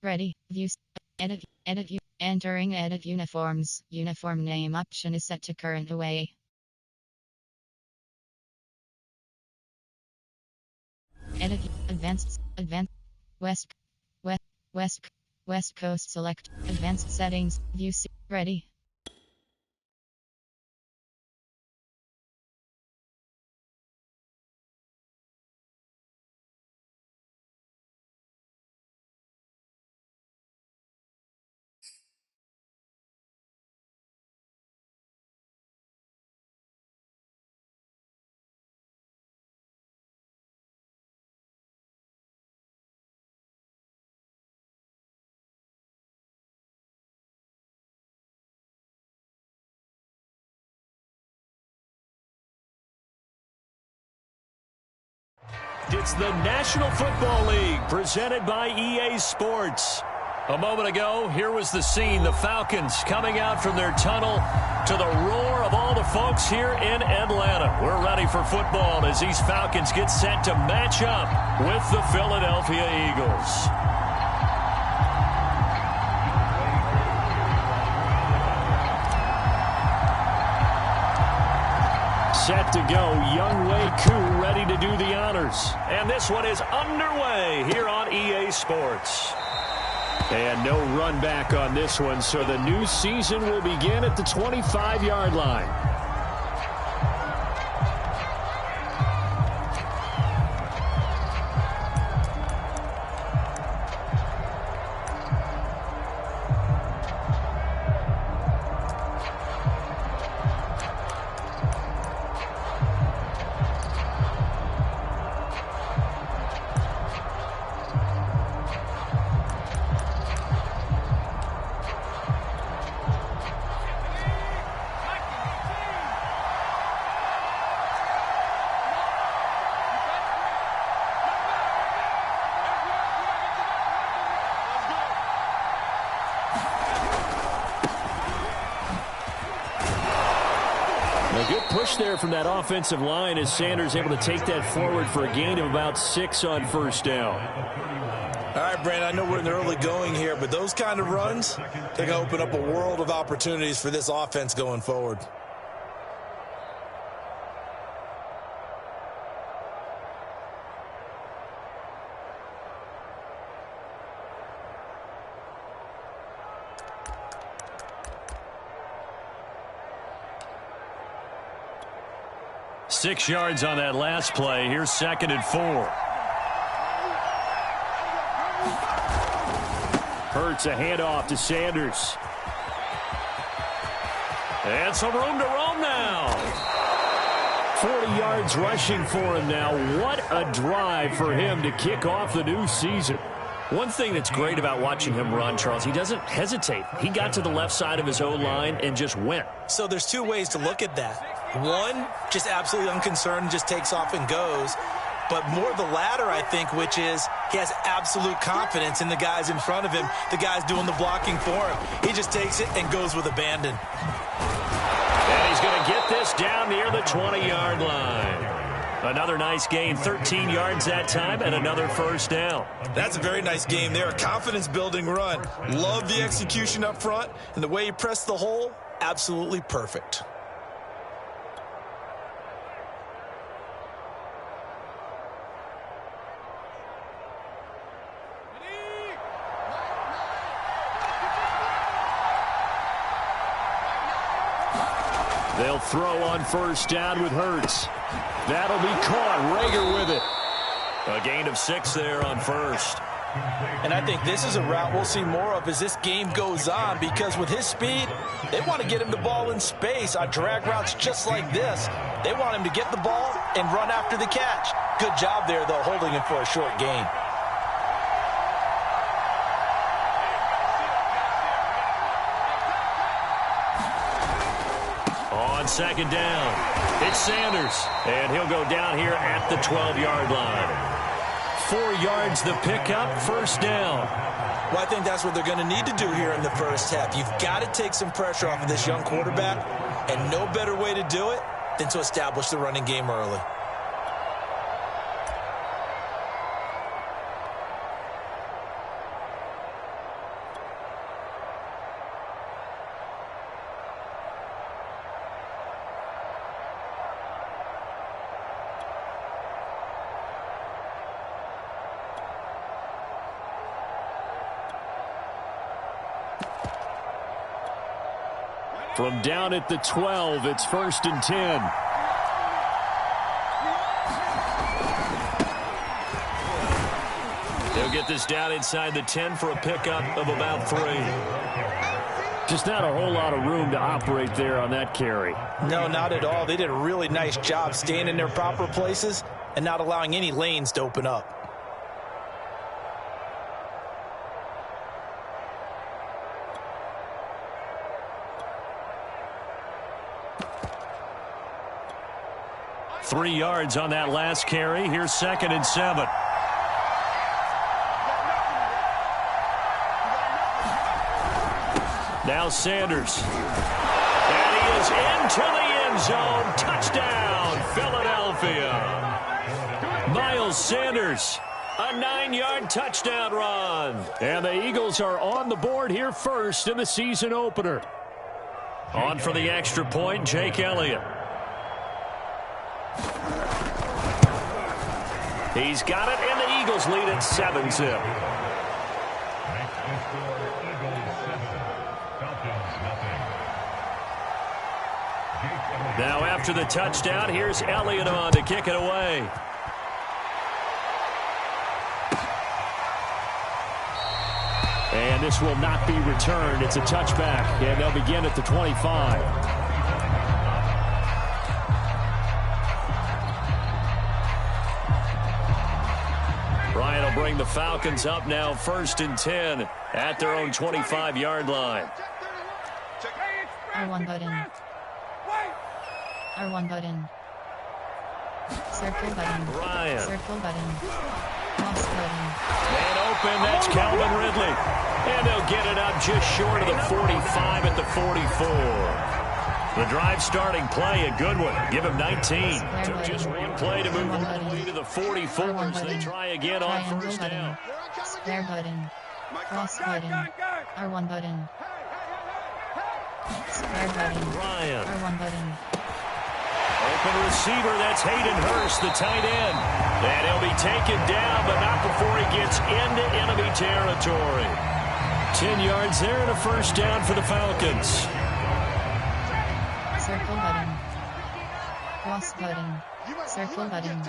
Ready. View. Edit. Edit. Entering edit uniforms. Uniform name option is set to current away. Edit. Advanced. West. West Coast select. Advanced settings. View. Ready. It's the National Football League presented by EA Sports. A moment ago, here was the scene. The Falcons coming out from their tunnel to the roar of all the folks here in Atlanta. We're ready for football as these Falcons get set to match up with the Philadelphia Eagles. Set to go, Younghoe Koo ready to do the honors. And this one is underway here on EA Sports. And no run back on this one, so the new season will begin at the 25-yard line. A good push there from that offensive line as Sanders able to take that forward for a gain of about 6 on first down. All right, Brandon, I know we're in the early going here, but those kind of runs, they're going to open up a world of opportunities for this offense going forward. Six yards on that last play. Here's 2nd and 4. Hurts a handoff to Sanders. And some room to roam now. 40 yards rushing for him now. What a drive for him to kick off the new season. One thing that's great about watching him run, Charles, he doesn't hesitate. He got to the left side of his O-line and just went. So there's two ways to look at that. One, just absolutely unconcerned, just takes off and goes. But more the latter, I think, which is he has absolute confidence in the guys in front of him, the guys doing the blocking for him. He just takes it and goes with abandon. And he's going to get this down near the 20-yard line. Another nice gain, 13 yards that time, and another first down. That's a very nice game there, a confidence-building run. Love the execution up front, and the way he pressed the hole, absolutely perfect. They'll throw on first down with Hurts. That'll be caught. Rager with it. A gain of 6 there on first. And I think this is a route we'll see more of as this game goes on, because with his speed, they want to get him the ball in space on drag routes just like this. They want him to get the ball and run after the catch. Good job there, though, holding him for a short gain. On second down, it's Sanders, and he'll go down here at the 12-yard line. 4 yards the pickup, first down. Well, I think that's what they're going to need to do here in the first half. You've got to take some pressure off of this young quarterback, and no better way to do it than to establish the running game early. From down at the 12, it's 1st and 10. They'll get this down inside the 10 for a pickup of about 3. Just not a whole lot of room to operate there on that carry. No, not at all. They did a really nice job staying in their proper places and not allowing any lanes to open up. Three yards on that last carry. Here's 2nd and 7. Now Sanders. And he is into the end zone. Touchdown, Philadelphia. Miles Sanders, a 9-yard touchdown run. And the Eagles are on the board here first in the season opener. On for the extra point, Jake Elliott. He's got it, and the Eagles lead at 7-zip. Now after the touchdown, here's Elliott on to kick it away. And this will not be returned. It's a touchback, and they'll begin at the 25. Ryan will bring the Falcons up now 1st and 10 at their own 25-yard line. R1 button. R1 button. Circle button. Ryan. Circle button. Cross button. And open, that's Calvin Ridley. And they'll get it up just short of the 45 at the 44. The drive starting play, a good one. Give him 19. Took just one play to move all the way to the 44 as they try again on 1st down. Square button. Cross button. R1 button. Square button. Ryan. R1 button. Open receiver, that's Hayden Hurst, the tight end. And he'll be taken down, but not before he gets into enemy territory. 10 yards there and a 1st down for the Falcons. Circle button. Cross button. Circle button.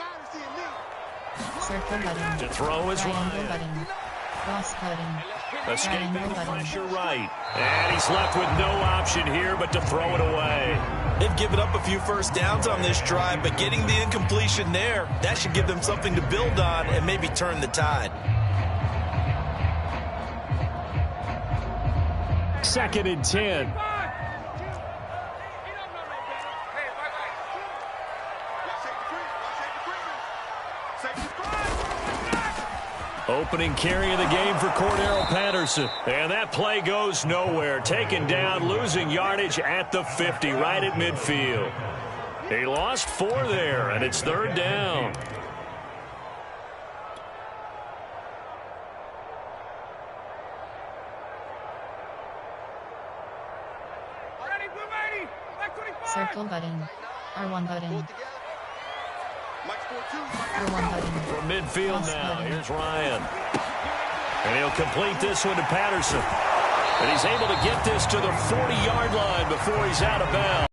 Circle button. To throw is Triangle Ryan. button. Cross button. Escaping Triangle button. pressure right. And he's left with no option here but to throw it away. They've given up a few 1st downs on this drive, but getting the incompletion there, that should give them something to build on and maybe turn the tide. 2nd and 10. Opening carry of the game for Cordero Patterson. And that play goes nowhere. Taken down, losing yardage at the 50, right at midfield. He lost 4 there, and it's 3rd down. Circle button. R1 button. R1 button. From midfield Cross now, button. here's Ryan. And he'll complete this one to Patterson. And he's able to get this to the 40-yard line before he's out of bounds.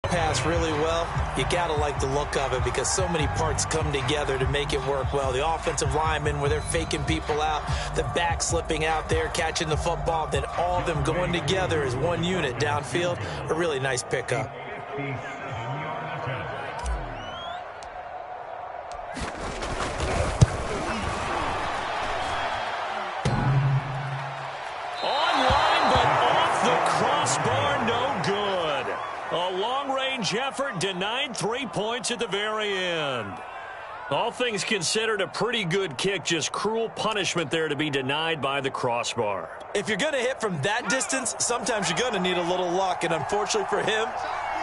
Pass really well. You gotta like the look of it because so many parts come together to make it work well. The offensive linemen where they're faking people out, the back slipping out there, catching the football, then all of them going together as one unit downfield. A really nice pickup. Online, but off the crossbar, no good. A long-range effort denied 3 points at the very end. All things considered, a pretty good kick, just cruel punishment there to be denied by the crossbar. If you're going to hit from that distance, sometimes you're going to need a little luck, and unfortunately for him,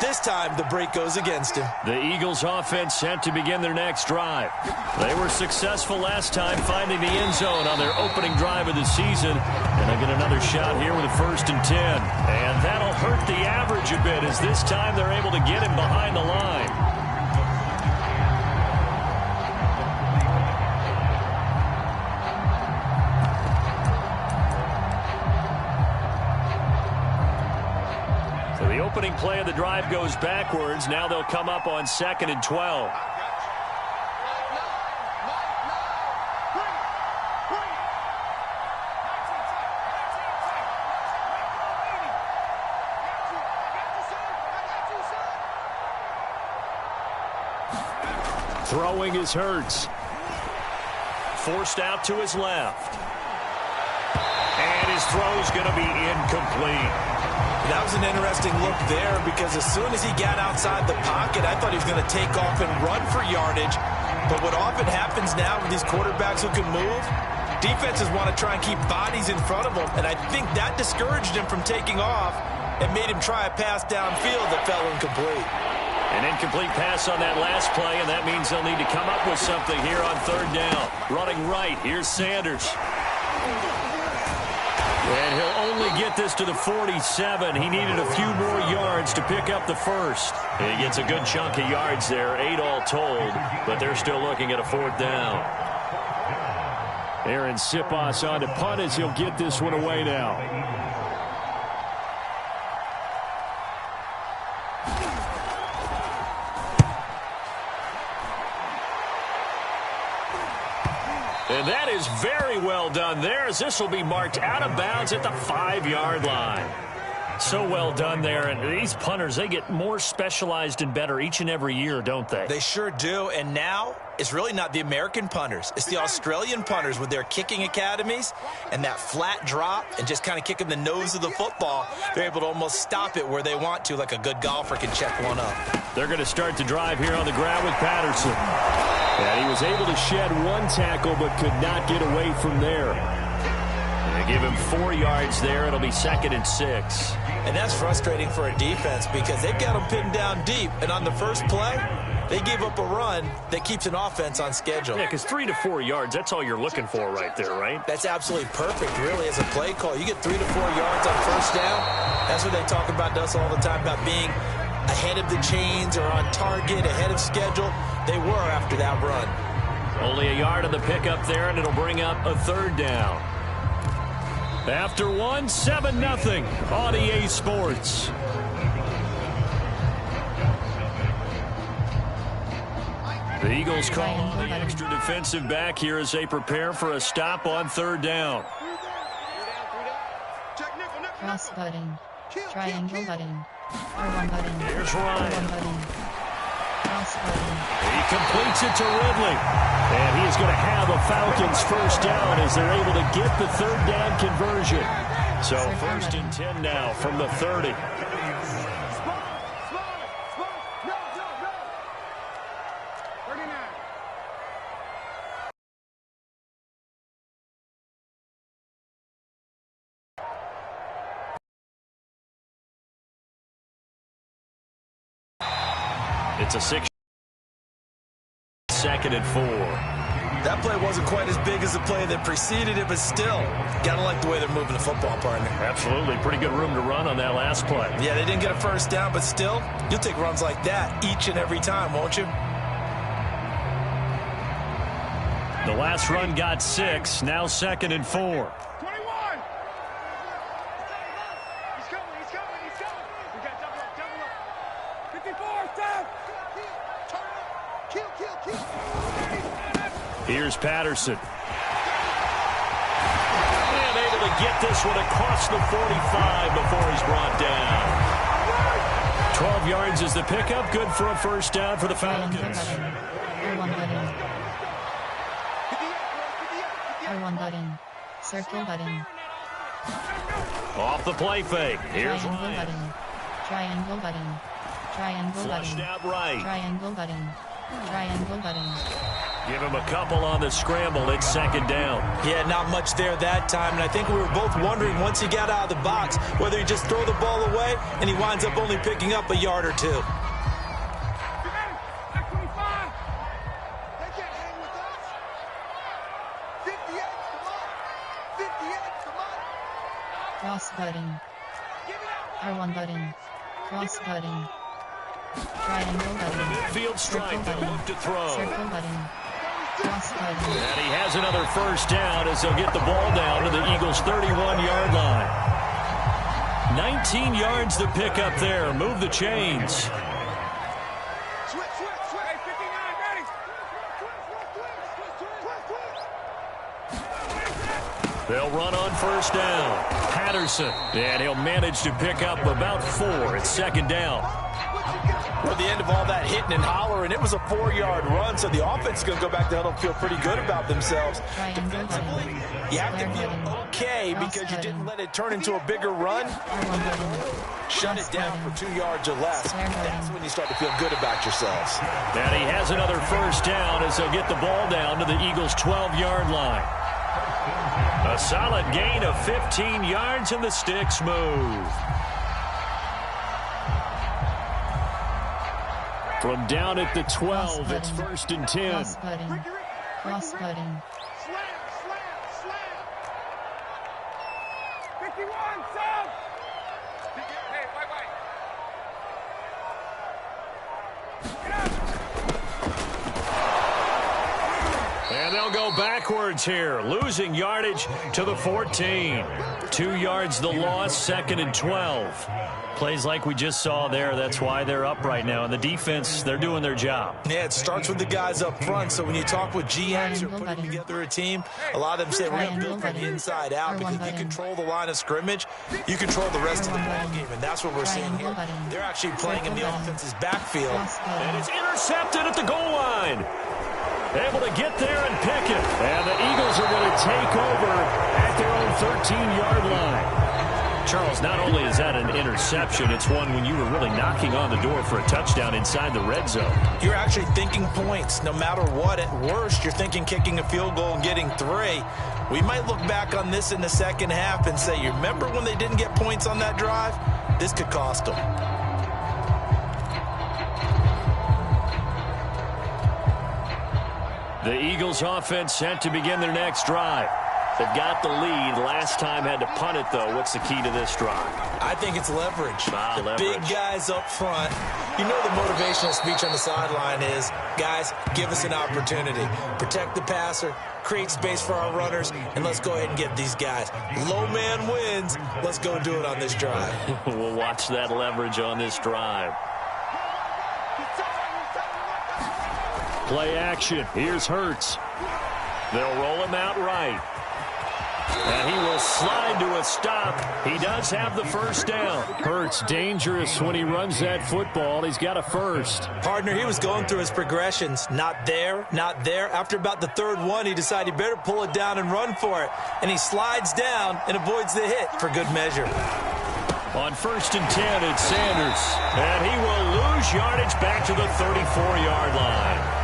this time the break goes against him. The Eagles offense set to begin their next drive. They were successful last time finding the end zone on their opening drive of the season, and they get another shot here with a 1st and 10. And that'll hurt the average a bit as this time they're able to get him behind the line. opening play of the drive goes backwards. Now they'll come up on 2nd and 12. Throwing is Hurts. Forced out to his left. And his throw's going to be incomplete. That was an interesting look there because as soon as he got outside the pocket, I thought he was going to take off and run for yardage. But what often happens now with these quarterbacks who can move, defenses want to try and keep bodies in front of them. And I think that discouraged him from taking off and made him try a pass downfield that fell incomplete. An incomplete pass on that last play, and that means they'll need to come up with something here on 3rd down. Running right, here's Sanders. And he'll only get this to the 47. He needed a few more yards to pick up the first. And he gets a good chunk of yards there, 8 all told, but they're still looking at a 4th down. Aaron Siposs on to punt as he'll get this one away now. And that is very well done there, as this will be marked out of bounds at the 5-yard line. So well done there. And these punters, they get more specialized and better each and every year, don't they? They sure do. And now it's really not the American punters. It's the Australian punters with their kicking academies and that flat drop and just kind of kicking the nose of the football. They're able to almost stop it where they want to, like a good golfer can check one up. They're going to start the drive here on the ground with Patterson. And he was able to shed one tackle but could not get away from there. They give him 4 yards there. It'll be 2nd and 6. And that's frustrating for a defense because they've got them pinned down deep. And on the first play, they gave up a run that keeps an offense on schedule. Yeah, because 3 to 4 yards, that's all you're looking for right there, right? That's absolutely perfect, really, as a play call. You get 3 to 4 yards on 1st down. That's what they talk about to us all the time, about being ahead of the chains or on target, ahead of schedule. They were after that run. Only a yard on the pickup there, and it'll bring up a 3rd down. After 1, 7-0 on EA Sports. The Eagles call the extra defensive back here as they prepare for a stop on 3rd down. Cross button. Triangle button. R1 button. Here's Ryan. R1 button. Cross button. He completes it to Ridley. And he is going to have a Falcons 1st down as they're able to get the 3rd down conversion. So 1st and 10 now from the 30. It's a 6. 2nd and 4. That play wasn't quite as big as the play that preceded it, but still, gotta like the way they're moving the football, partner. Absolutely. Pretty good room to run on that last play. Yeah, they didn't get a 1st down, but still, you'll take runs like that each and every time, won't you? The last run got 6. Now 2nd and 4. 21. He's coming. We got double up. 54, down. Kill. Here's Patterson. And able to get this one across the 45 before he's brought down. 12 yards is the pickup. Good for a 1st down for the Falcons. R1 button. R1 button. Circle button. Off the play fake. Here's Triangle Ryan. button. Triangle button. Triangle Flushed button. out right. Triangle button. Triangle button. Give him a couple on the scramble. It's 2nd down. Yeah, not much there that time, and I think we were both wondering once he got out of the box whether he just throw the ball away and he winds up only picking up a yard or 2. 25. They can't hang with us. 58, come on. 58, come on. Cross button. R1 button. Cross button. Triangle button. Midfield strike. Circle button. Look to throw. Circle button. Cross button. And he has another 1st down as they'll get the ball down to the Eagles' 31-yard line. 19 yards to pick up there. Move the chains. They'll run on first down. Patterson, and he'll manage to pick up about 4. It's second down. At the end of all that hitting and hollering, it was a 4-yard run, so the offense is going to go back to huddle and feel pretty good about themselves. Defensively, you have to feel okay because you didn't let it turn into a bigger run. Shut it down for 2 yards or less. That's when you start to feel good about yourselves. And he has another first down as they'll get the ball down to the Eagles' 12-yard line. A solid gain of 15 yards, and the sticks move. From down at the 12, it's 1st and 10. Cross-cutting. Cross-cutting. Slam, slam, slam. 51, Sam. Hey, wait. Get up. And they'll go backwards here, losing yardage to the 14. 2 yards the loss, 2nd and 12. Plays like we just saw there. That's why they're up right now. And the defense, they're doing their job. Yeah, it starts with the guys up front. So when you talk with GMs who are putting together a team, a lot of them say we're going to build from the inside out because you control the line of scrimmage, you control the rest of the ball game. And that's what we're seeing here. They're actually playing in the offense's backfield. And it's intercepted at the goal line. Able to get there and pick it. And the Eagles are going to take over at their own 13-yard line. Charles, not only is that an interception, it's one when you were really knocking on the door for a touchdown inside the red zone. You're actually thinking points no matter what. At worst, you're thinking kicking a field goal and getting 3. We might look back on this in the second half and say, you remember when they didn't get points on that drive? This could cost them. The Eagles offense set to begin their next drive. They've got the lead. Last time had to punt it, though. What's the key to this drive? I think it's leverage. Leverage. Big guys up front. You know the motivational speech on the sideline is, guys, give us an opportunity. Protect the passer, create space for our runners, and let's go ahead and get these guys. Low man wins. Let's go do it on this drive. We'll watch that leverage on this drive. Play action. Here's Hurts. They'll roll him out right. And he will slide to a stop. He does have the first down. Hurts dangerous when he runs that football. He's got a first. Partner, he was going through his progressions. Not there, not there. After about the 3rd one, he decided he better pull it down and run for it. And he slides down and avoids the hit for good measure. On 1st and 10, it's Sanders. And he will lose yardage back to the 34-yard line.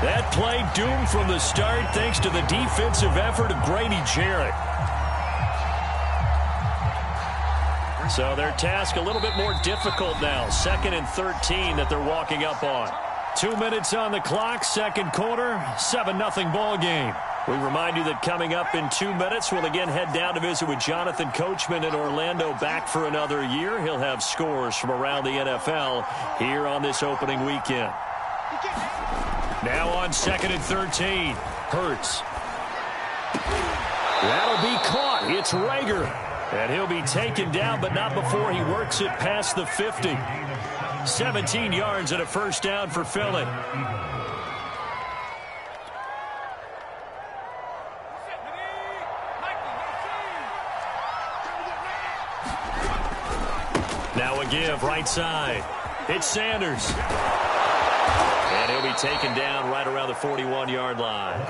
That play doomed from the start thanks to the defensive effort of Grady Jarrett. So their task a little bit more difficult now. 2nd and 13 that they're walking up on. 2 minutes on the clock, 2nd quarter, 7-0 ball game. We remind you that coming up in 2 minutes, we'll again head down to visit with Jonathan Coachman in Orlando, back for another year. He'll have scores from around the NFL here on this opening weekend. Now on 2nd and 13, Hurts. That'll be caught. It's Rager. And he'll be taken down, but not before he works it past the 50. 17 yards and a first down for Philly. Now a give right side. It's Sanders. And he'll be taken down right around the 41-yard line.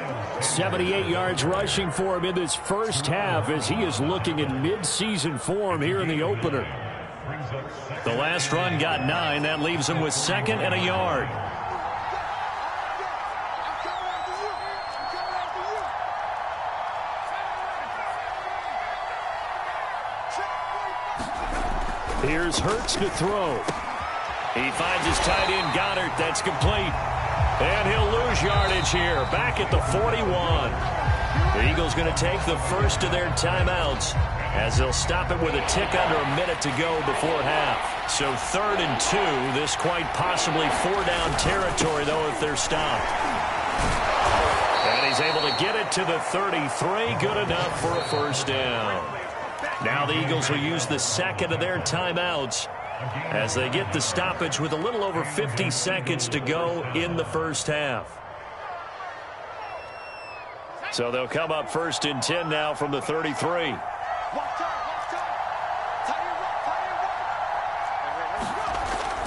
78 yards rushing for him in this first half as he is looking in mid-season form here in the opener. The last run got 9. That leaves him with 2nd and a yard. Here's Hurts to throw. He finds his tight end, Goddard. That's complete. And he'll lose yardage here, back at the 41. The Eagles going to take the first of their timeouts as they'll stop it with a tick under a minute to go before half. So 3rd and 2, this quite possibly 4-down territory, though, if they're stopped. And he's able to get it to the 33. Good enough for a first down. Now the Eagles will use the second of their timeouts as they get the stoppage with a little over 50 seconds to go in the first half. So they'll come up 1st and 10 now from the 33.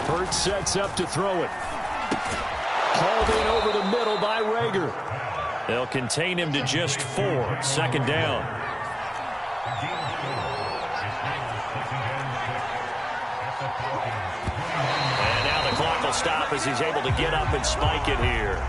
Hurts sets up to throw it. Called in over the middle by Rager. They'll contain him to just 4. 2nd down. And now the clock will stop as he's able to get up and spike it here.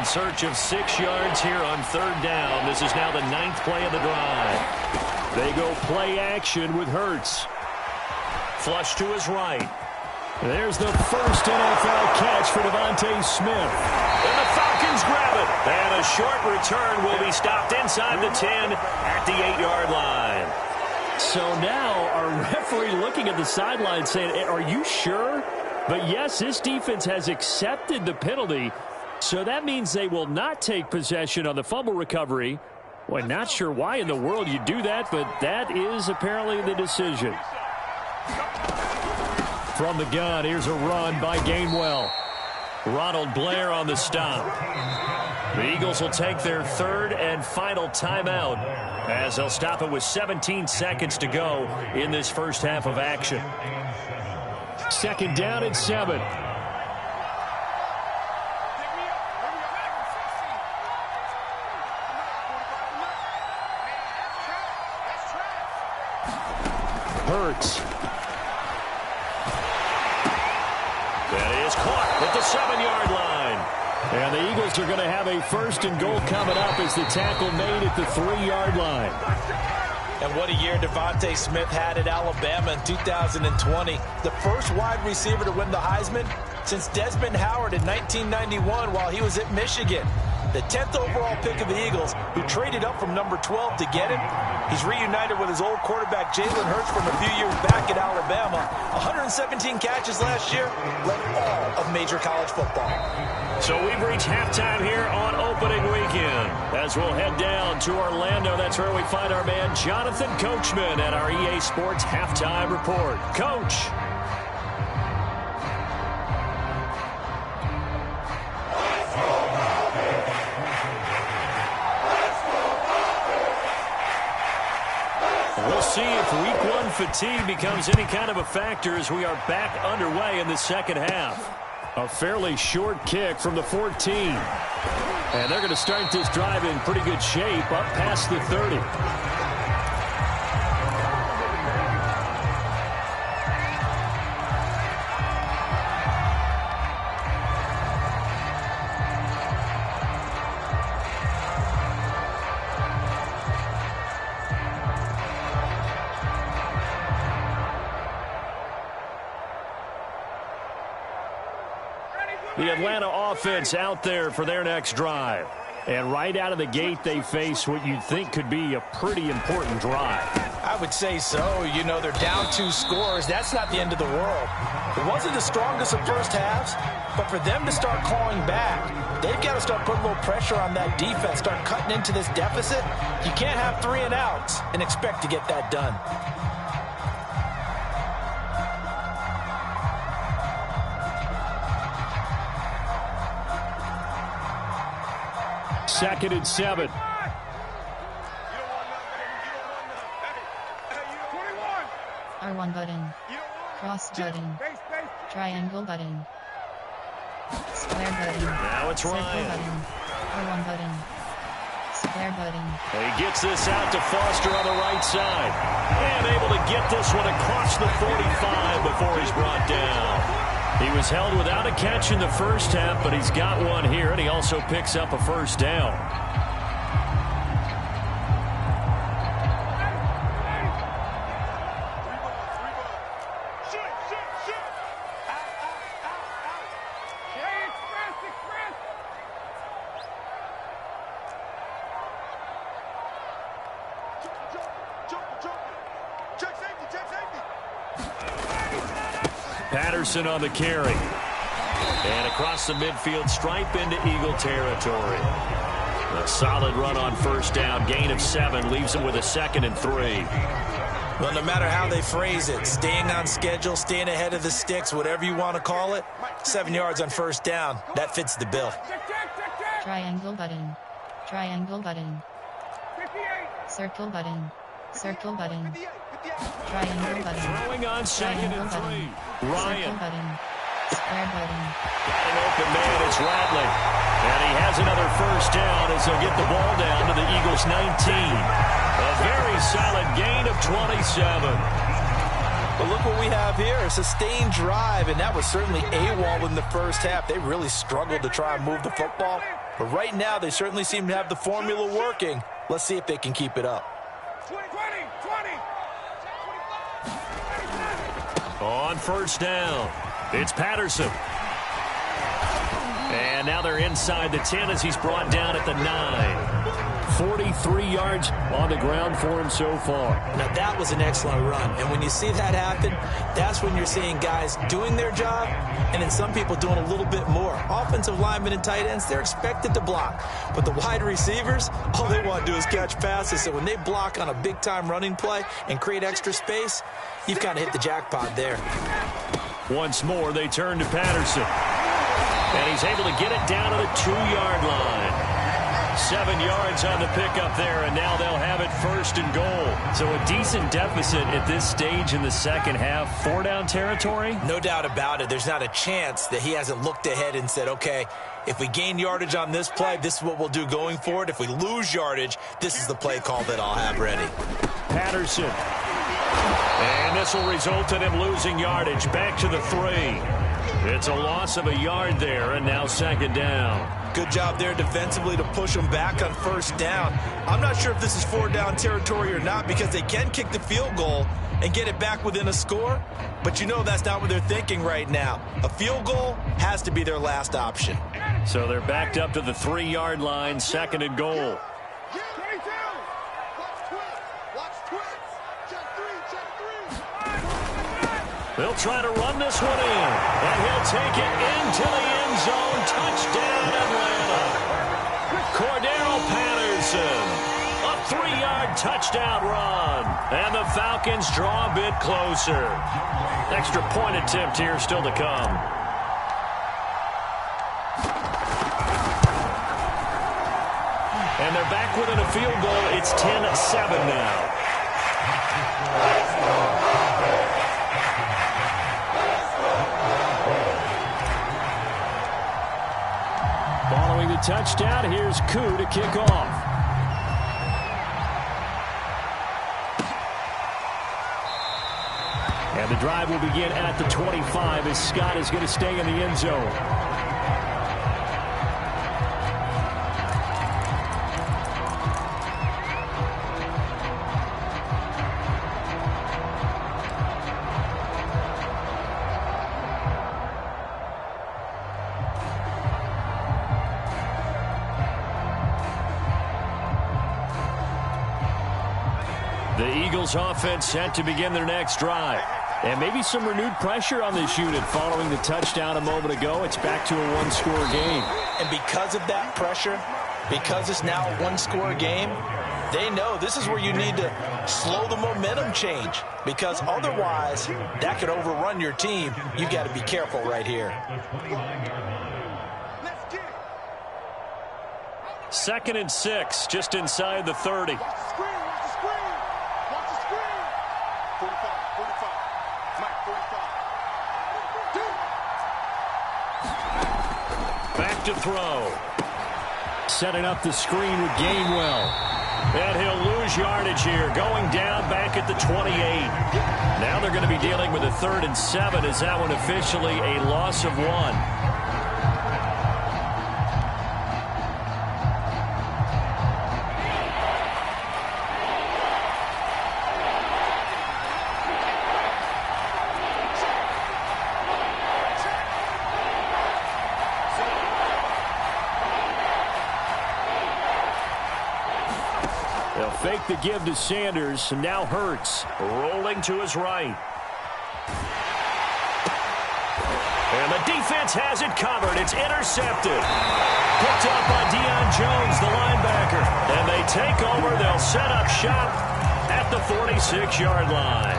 Search of 6 yards here on 3rd down. This is now the 9th play of the drive. They go play action with Hurts. Flush to his right. There's the first NFL catch for Devontae Smith. And the Falcons grab it. And a short return will be stopped inside the 10 at the 8-yard line. So now our referee looking at the sideline saying, are you sure? But yes, this defense has accepted the penalty. So that means they will not take possession on the fumble recovery. Well, not sure why in the world you do that, but that is apparently the decision. From the gun, here's a run by Gainwell. Ronald Blair on the stop. The Eagles will take their 3rd and final timeout as they'll stop it with 17 seconds to go in this first half of action. 2nd down and 7. Hurts. That is caught at the 7-yard line. And the Eagles are going to have a 1st and goal coming up as the tackle made at the 3-yard line. And what a year Devontae Smith had at Alabama in 2020. The first wide receiver to win the Heisman since Desmond Howard in 1991 while he was at Michigan. The 10th overall pick of the Eagles, who traded up from number 12 to get him. He's reunited with his old quarterback, Jalen Hurts, from a few years back at Alabama. 117 catches last year, led all of major college football. So we've reached halftime here on opening weekend. As we'll head down to Orlando, that's where we find our man Jonathan Coachman at our EA Sports Halftime Report. Coach. We'll see if week 1 fatigue becomes any kind of a factor as we are back underway in the second half. A fairly short kick from the 14. And they're going to start this drive in pretty good shape up past the 30. The Atlanta offense out there for their next drive. And right out of the gate, they face what you'd think could be a pretty important drive. I would say so. You know, they're down 2 scores. That's not the end of the world. It wasn't the strongest of first halves, but for them to start clawing back, they've got to start putting a little pressure on that defense, start cutting into this deficit. You can't have 3 and outs and expect to get that done. Second and 7. R1 button. Cross button. Triangle button. Square button. Now it's Circle Ryan. button. R1 button. Square button. He gets this out to Foster on the right side. And able to get this one across the 45 before he's brought down. He was held without a catch in the first half, but he's got one here, and he also picks up a first down. Patterson on the carry. And across the midfield stripe into Eagle territory. A solid run on first down. Gain of 7 leaves him with a 2nd and 3. Well, no matter how they phrase it, staying on schedule, staying ahead of the sticks, whatever you want to call it, 7 yards on first down, that fits the bill. Triangle button. Triangle button. Circle button. Circle button. Triangle button. Throwing on 2nd and 3. Ryan. Circle button. Square button. Got an open man. It's Rattling. And he has another first down as he'll get the ball down to the Eagles' 19. A very solid gain of 27. But look what we have here, a sustained drive, and that was certainly AWOL in the first half. They really struggled to try and move the football. But right now, they certainly seem to have the formula working. Let's see if they can keep it up. 20. On first down, it's Patterson. And now they're inside the 10 as he's brought down at the 9. 43 yards on the ground for him so far. Now, that was an excellent run. And when you see that happen, that's when you're seeing guys doing their job and then some people doing a little bit more. Offensive linemen and tight ends, they're expected to block. But the wide receivers, all they want to do is catch passes. So when they block on a big-time running play and create extra space, you've kind of hit the jackpot there. Once more, they turn to Patterson. And he's able to get it down to the 2-yard line. 7 yards on the pickup there, and now they'll have it 1st and goal. So a decent deficit at this stage in the second half. 4-down territory? No doubt about it. There's not a chance that he hasn't looked ahead and said, okay, if we gain yardage on this play, this is what we'll do going forward. If we lose yardage, this is the play call that I'll have ready. Patterson. And this will result in him losing yardage. Back to the 3. It's a loss of a yard there, and now 2nd down. Good job there defensively to push them back on first down. I'm not sure if this is 4-down territory or not because they can kick the field goal and get it back within a score, but you know that's not what they're thinking right now. A field goal has to be their last option. So they're backed up to the 3-yard line, 2nd and goal. They'll try to run this one in, and he'll take it into the end zone. Touchdown, Atlanta. Cordero Patterson, a 3-yard touchdown run, and the Falcons draw a bit closer. Extra point attempt here still to come. And they're back within a field goal. It's 10-7 now. Following the touchdown, here's Koo to kick off. And the drive will begin at the 25 as Scott is going to stay in the end zone. The Eagles offense set to begin their next drive. And maybe some renewed pressure on this unit following the touchdown a moment ago. It's back to a 1-score game. And because of that pressure, because it's now a 1-score game, they know this is where you need to slow the momentum change. Because otherwise, that could overrun your team. You've got to be careful right here. 2nd and 6, just inside the 30. Back to throw. Setting up the screen with Gainwell. And he'll lose yardage here. Going down back at the 28. Now they're going to be dealing with a 3rd and 7. Is that one officially a loss of 1? They'll fake the give to Sanders, and now Hurts rolling to his right. defense has it covered. It's intercepted. Picked up by Deion Jones, the linebacker. And they take over. They'll set up shop at the 46-yard line.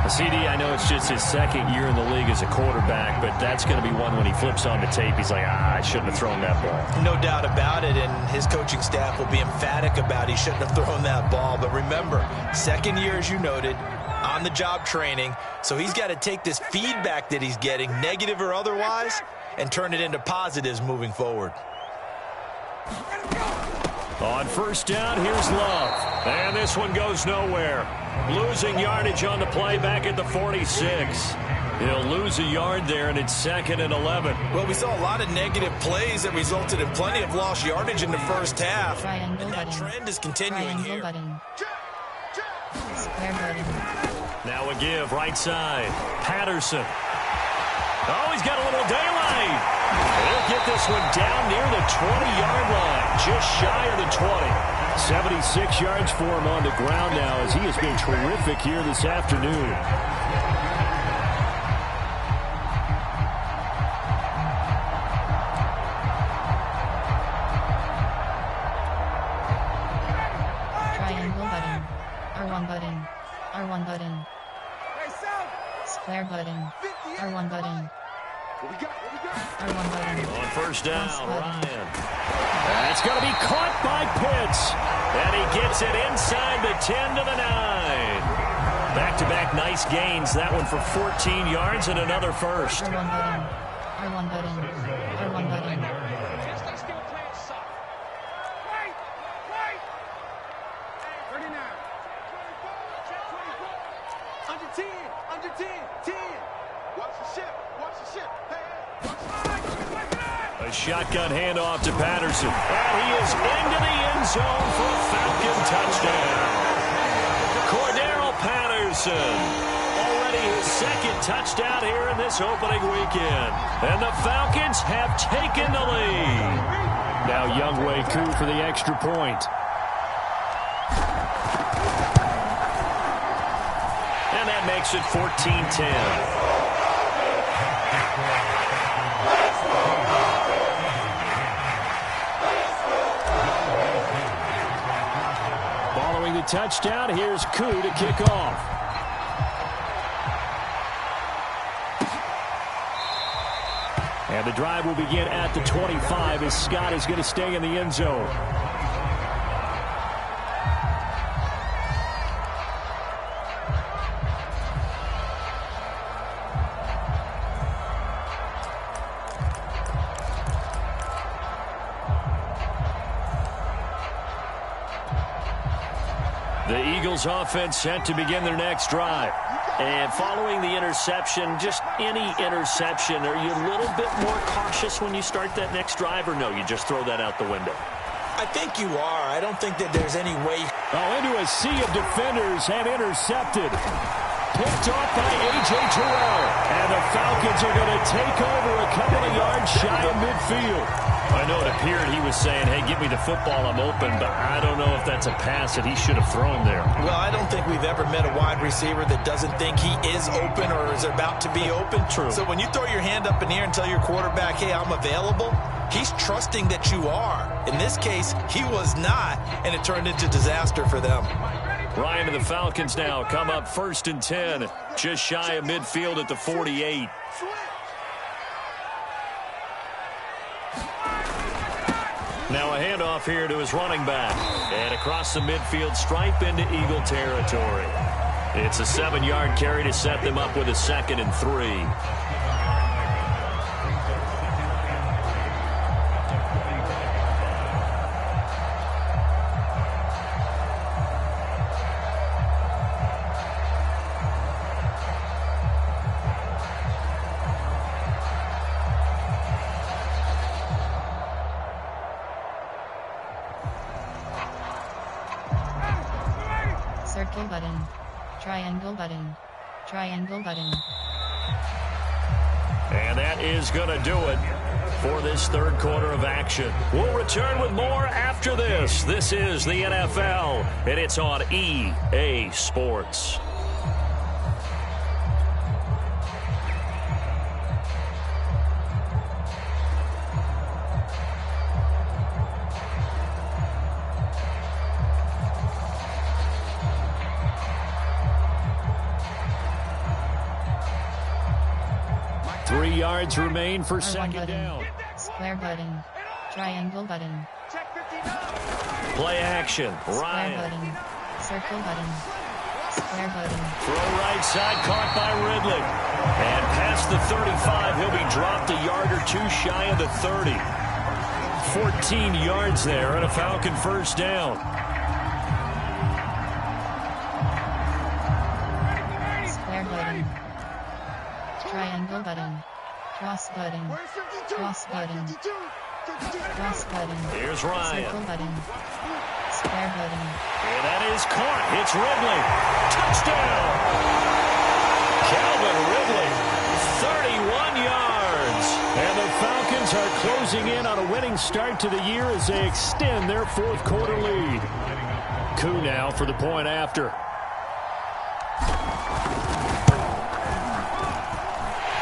CD, I know it's just his second year in the league as a quarterback, but that's going to be one when he flips on the tape. He's like, I shouldn't have thrown that ball. No doubt about it, and his coaching staff will be emphatic about he shouldn't have thrown that ball. But remember, second year, as you noted, on-the-job training, so he's got to take this feedback that he's getting, negative or otherwise, and turn it into positives moving forward. On first down, here's Love. And this one goes nowhere. Losing yardage on the play back at the 46. He'll lose a yard there, and it's 2nd and 11. Well, we saw a lot of negative plays that resulted in plenty of lost yardage in the first half. Triangle And that button. trend is continuing Triangle here. button. Square button. Now a give, right side. Patterson. Oh, he's got a little daylight. He'll get this one down near the 20-yard line, just shy of the 20. 76 yards for him on the ground now as he has been terrific here this afternoon. Triangle button. R1 button. R1 button. Square button. R1 button. R1 button. On first down, Cross button. Ryan. That's going to be caught by Pitts. And he gets it inside the 10 to the 9. Back-to-back nice gains. That one for 14 yards and another first. R1 button. R1 button. R1 button. Under 10, under 10, 10. Watch the ship, watch the ship. Hey, A shotgun handoff to Patterson. And he is into the end zone for a Falcon touchdown. Cordero Patterson. Already his second touchdown here in this opening weekend. And the Falcons have taken the lead. Now Younghoe Koo for the extra point. And that makes it 14-10. Following the touchdown, here's Koo to kick off. And the drive will begin at the 25 as Scott is going to stay in the end zone. The Eagles offense set to begin their next drive. And following the interception, just any interception, are you a little bit more cautious when you start that next drive, or no, you just throw that out the window? I think you are. I don't think that there's any way. Oh, into a sea of defenders and intercepted. Picked off by A.J. Terrell. And the Falcons are going to take over a couple of yards shy of midfield. I know it appeared he was saying, hey, give me the football, I'm open, but I don't know if that's a pass that he should have thrown there. Well, I don't think we've ever met a wide receiver that doesn't think he is open or is about to be open. True. So when you throw your hand up in the air and tell your quarterback, hey, I'm available, he's trusting that you are. In this case, he was not, and it turned into disaster for them. Ryan and the Falcons now come up 1st and 10, just shy of midfield at the 48. Now a handoff here to his running back. And across the midfield stripe into Eagle territory. It's a 7-yard carry to set them up with a 2nd and 3. Circle button. Triangle button. Triangle button. And that is going to do it for this third quarter of action. We'll return with more after this. This is the NFL, and it's on EA Sports. yards remain for R1 second button. down. Square button. Triangle button. Check 59. Play action. Square Ryan. button. Circle button. Square button. Throw right side, caught by Ridley. And past the 35, he'll be dropped a yard or two shy of the 30. 14 yards there and a Falcon first down. Square button. Triangle button. Cross button. Where's 52? Cross button. 52. 52. Cross button. Here's Ryan. Circle button. Square button. And that is caught. It's Ridley. Touchdown! Calvin Ridley, 31 yards. And the Falcons are closing in on a winning start to the year as they extend their fourth quarter lead. Koo now for the point after.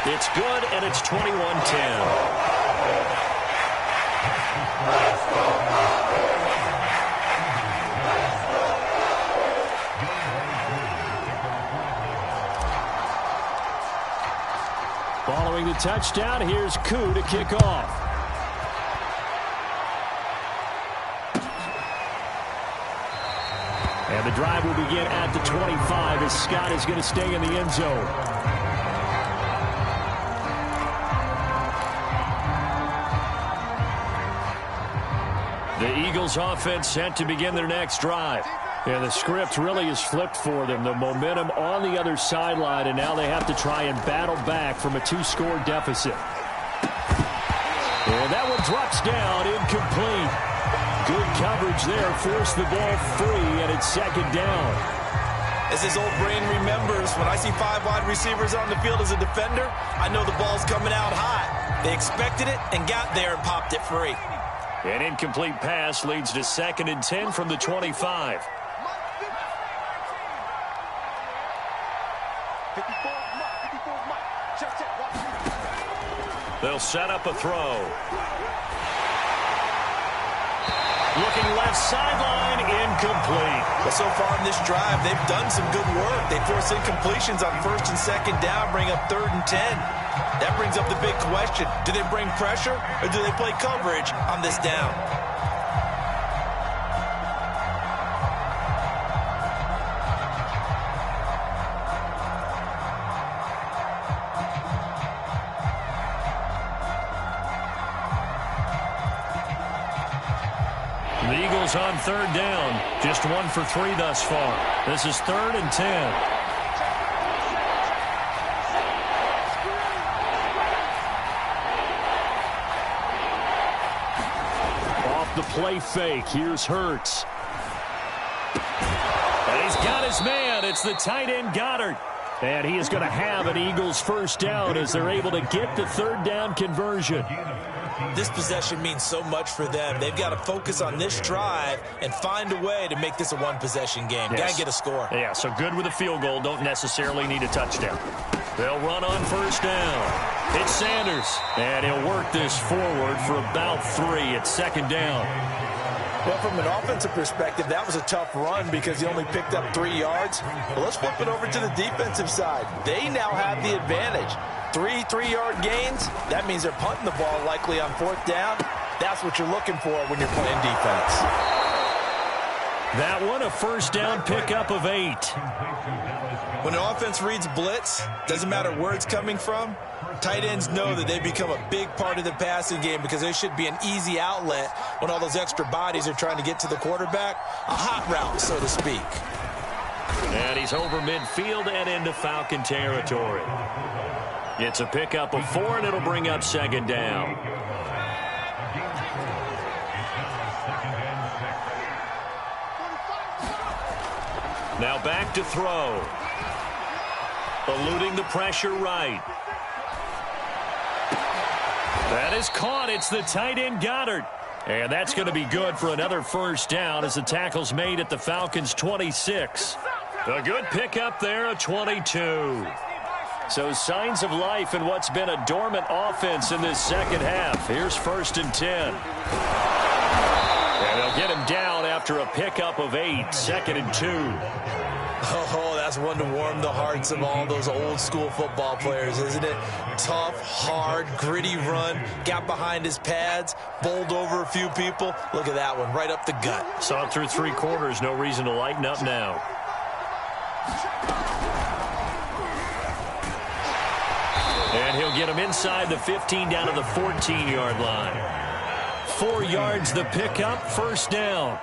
It's good, and it's 21-10. Following the touchdown, here's Koo to kick off. And the drive will begin at the 25 as Scott is going to stay in the end zone. The Eagles offense set to begin their next drive. And the script really is flipped for them. The momentum on the other sideline, and now they have to try and battle back from a 2-score deficit. And that one drops down, incomplete. Good coverage there, forced the ball free, and it's second down. As his old brain remembers, when I see 5 wide receivers on the field as a defender, I know the ball's coming out high. They expected it and got there and popped it free. An incomplete pass leads to 2nd and 10 from the 25. 54. Check. They'll set up a throw. Looking left sideline, incomplete. But so far in this drive, they've done some good work. They force incompletions on 1st and 2nd down, bring up 3rd and 10. That brings up the big question. Do they bring pressure or do they play coverage on this down? The Eagles on 3rd down. Just 1 for 3 thus far. This is 3rd and 10. Off the play fake. Here's Hurts. And he's got his man. It's the tight end Goddard. And he is going to have an Eagles first down as they're able to get the 3rd down conversion. This possession means so much for them. They've got to focus on this drive and find a way to make this a one-possession game. Yes. Got to get a score. Yeah, so good with a field goal. Don't necessarily need a touchdown. They'll run on 1st down. It's Sanders. And he'll work this forward for about 3 at 2nd down. Well, from an offensive perspective, that was a tough run because he only picked up 3 yards. But let's flip it over to the defensive side. They now have the advantage. 3 3-yard gains, that means they're punting the ball likely on 4th down. That's what you're looking for when you're playing defense. That one, a 1st down pickup of 8. When an offense reads blitz, doesn't matter where it's coming from, tight ends know that they become a big part of the passing game because they should be an easy outlet when all those extra bodies are trying to get to the quarterback. A hot route, so to speak. And he's over midfield and into Falcon territory. It's a pickup of 4, and it'll bring up 2nd down. Now back to throw. Eluding the pressure right. That is caught. It's the tight end Goddard. And that's going to be good for another 1st down as the tackle's made at the Falcons' 26. A good pickup there, a 22. So signs of life in what's been a dormant offense in this 2nd half. Here's 1st and 10. And they'll get him down after a pickup of 8, 2nd and 2. Oh, that's one to warm the hearts of all those old school football players, isn't it? Tough, hard, gritty run, got behind his pads, bowled over a few people. Look at that one, right up the gut. Saw it through 3 quarters, no reason to lighten up now. And he'll get him inside the 15 down to the 14-yard line. 4 yards the pickup, first down.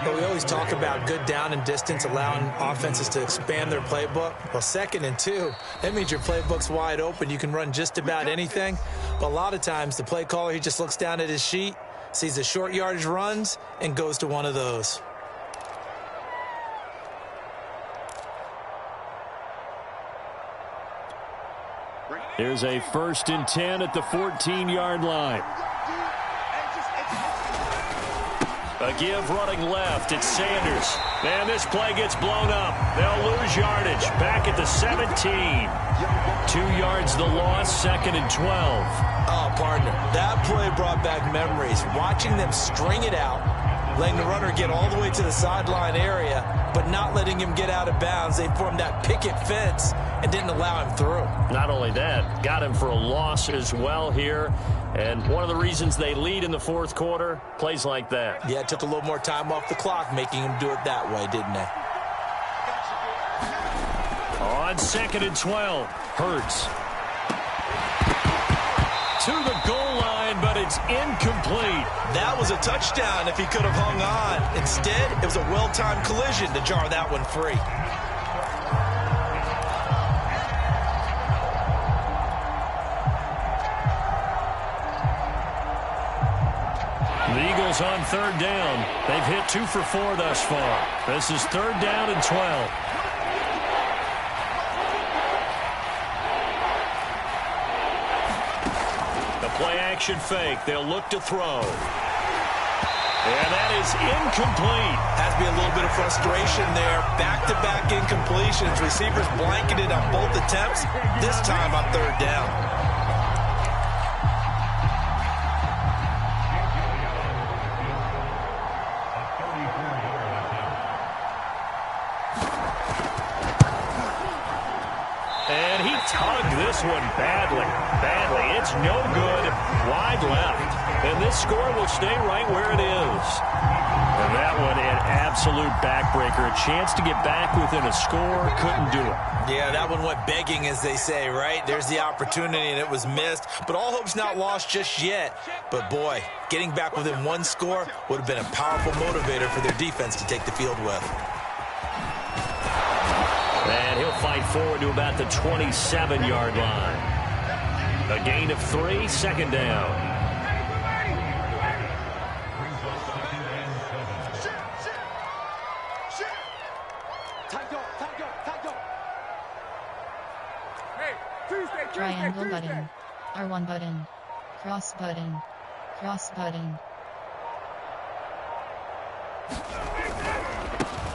But we always talk about good down and distance, allowing offenses to expand their playbook. Well, 2nd and 2, that means your playbook's wide open. You can run just about anything. But a lot of times, the play caller, he just looks down at his sheet, sees the short yardage runs, and goes to one of those. Here's a 1st and 10 at the 14-yard line. A give running left. It's Sanders. And this play gets blown up. They'll lose yardage. Back at the 17. 2 yards the loss, 2nd and 12. Oh, partner, that play brought back memories. Watching them string it out, letting the runner get all the way to the sideline area, but not letting him get out of bounds. They formed that picket fence and didn't allow him through. Not only that, got him for a loss as well here. And one of the reasons they lead in the 4th quarter, plays like that. Yeah, it took a little more time off the clock, making him do it that way, didn't they? On 2nd and 12, Hurts. To the goal line, but it's incomplete. That was a touchdown if he could have hung on. Instead, it was a well-timed collision to jar that one free. The Eagles on 3rd down. They've hit 2 for 4 thus far. This is 3rd down and 12. The play-action fake. They'll look to throw. And that is incomplete. Has to be a little bit of frustration there. Back-to-back incompletions. Receivers blanketed on both attempts. This time on 3rd down. Tugged this one badly. It's no good. Wide left. And this score will stay right where it is. And that one an absolute backbreaker. A chance to get back within a score. Couldn't do it. Yeah, that one went begging, as they say, right? There's the opportunity, and it was missed. But all hope's not lost just yet. But, boy, getting back within 1 score would have been a powerful motivator for their defense to take the field with. And he'll fight forward to about the 27-yard line. A gain of 3, 2nd down. Triangle button. R1 button. Cross button. Cross button.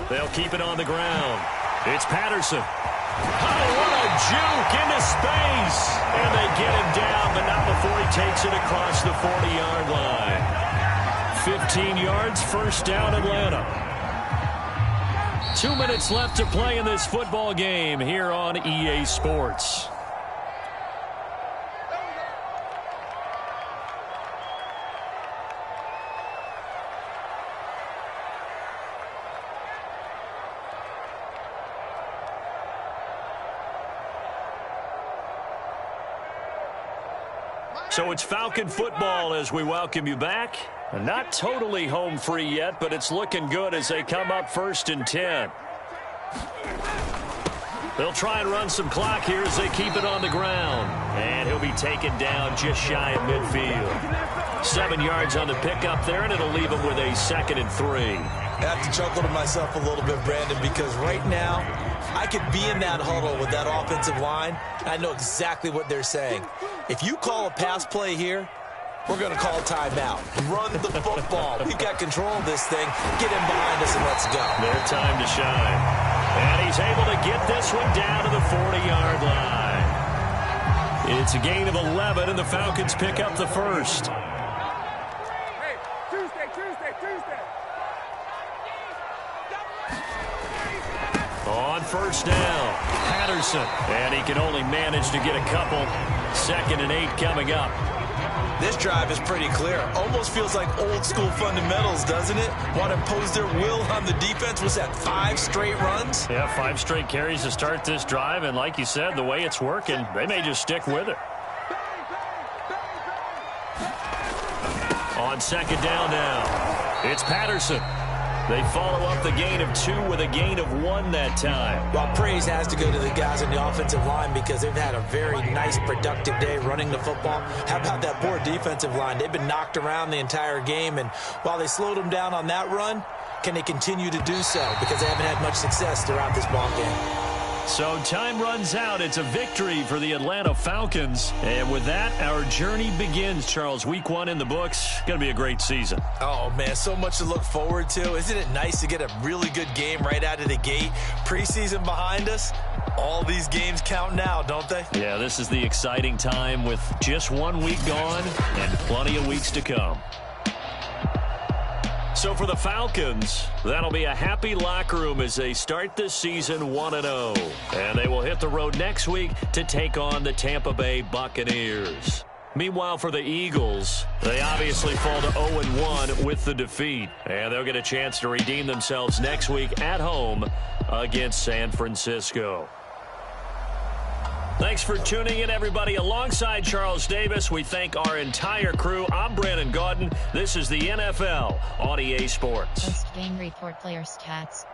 They'll keep it on the ground. It's Patterson. Oh, what a juke into space. And they get him down, but not before he takes it across the 40-yard line. 15 yards, 1st down, Atlanta. 2 minutes left to play in this football game here on EA Sports. So it's Falcon football as we welcome you back. Not totally home free yet, but it's looking good as they come up 1st and 10. They'll try and run some clock here as they keep it on the ground. And he'll be taken down just shy of midfield. 7 yards on the pickup there, and it'll leave him with a 2nd and 3. I have to chuckle to myself a little bit, Brandon, because right now I could be in that huddle with that offensive line. I know exactly what they're saying. If you call a pass play here, we're going to call a timeout. Run the football. We've got control of this thing. Get him behind us and let's go. Their time to shine. And he's able to get this one down to the 40-yard line. It's a gain of 11, and the Falcons pick up the 1st. Hey, Tuesday. On first down, Patterson. And he can only manage to get a couple. 2nd and 8 coming up. This drive is pretty clear. Almost feels like old school fundamentals, doesn't it? Want to impose their will on the defense. Was that 5 straight runs? Yeah, 5 straight carries to start this drive. And like you said, the way it's working, they may just stick with it. On 2nd down now, it's Patterson. They follow up the gain of 2 with a gain of 1 that time. Well, praise has to go to the guys on the offensive line because they've had a very nice, productive day running the football. How about that poor defensive line? They've been knocked around the entire game, and while they slowed them down on that run, can they continue to do so? Because they haven't had much success throughout this ball game. So time runs out. It's a victory for the Atlanta Falcons. And with that, our journey begins, Charles. Week 1 in the books. Going to be a great season. Oh, man, so much to look forward to. Isn't it nice to get a really good game right out of the gate? Preseason behind us. All these games count now, don't they? Yeah, this is the exciting time with just 1 week gone and plenty of weeks to come. So for the Falcons, that'll be a happy locker room as they start this season 1-0. And they will hit the road next week to take on the Tampa Bay Buccaneers. Meanwhile, for the Eagles, they obviously fall to 0-1 with the defeat. And they'll get a chance to redeem themselves next week at home against San Francisco. Thanks for tuning in, everybody. Alongside Charles Davis, we thank our entire crew. I'm Brandon Gaudin. This is the NFL on EA Sports. Post-game report, players' stats.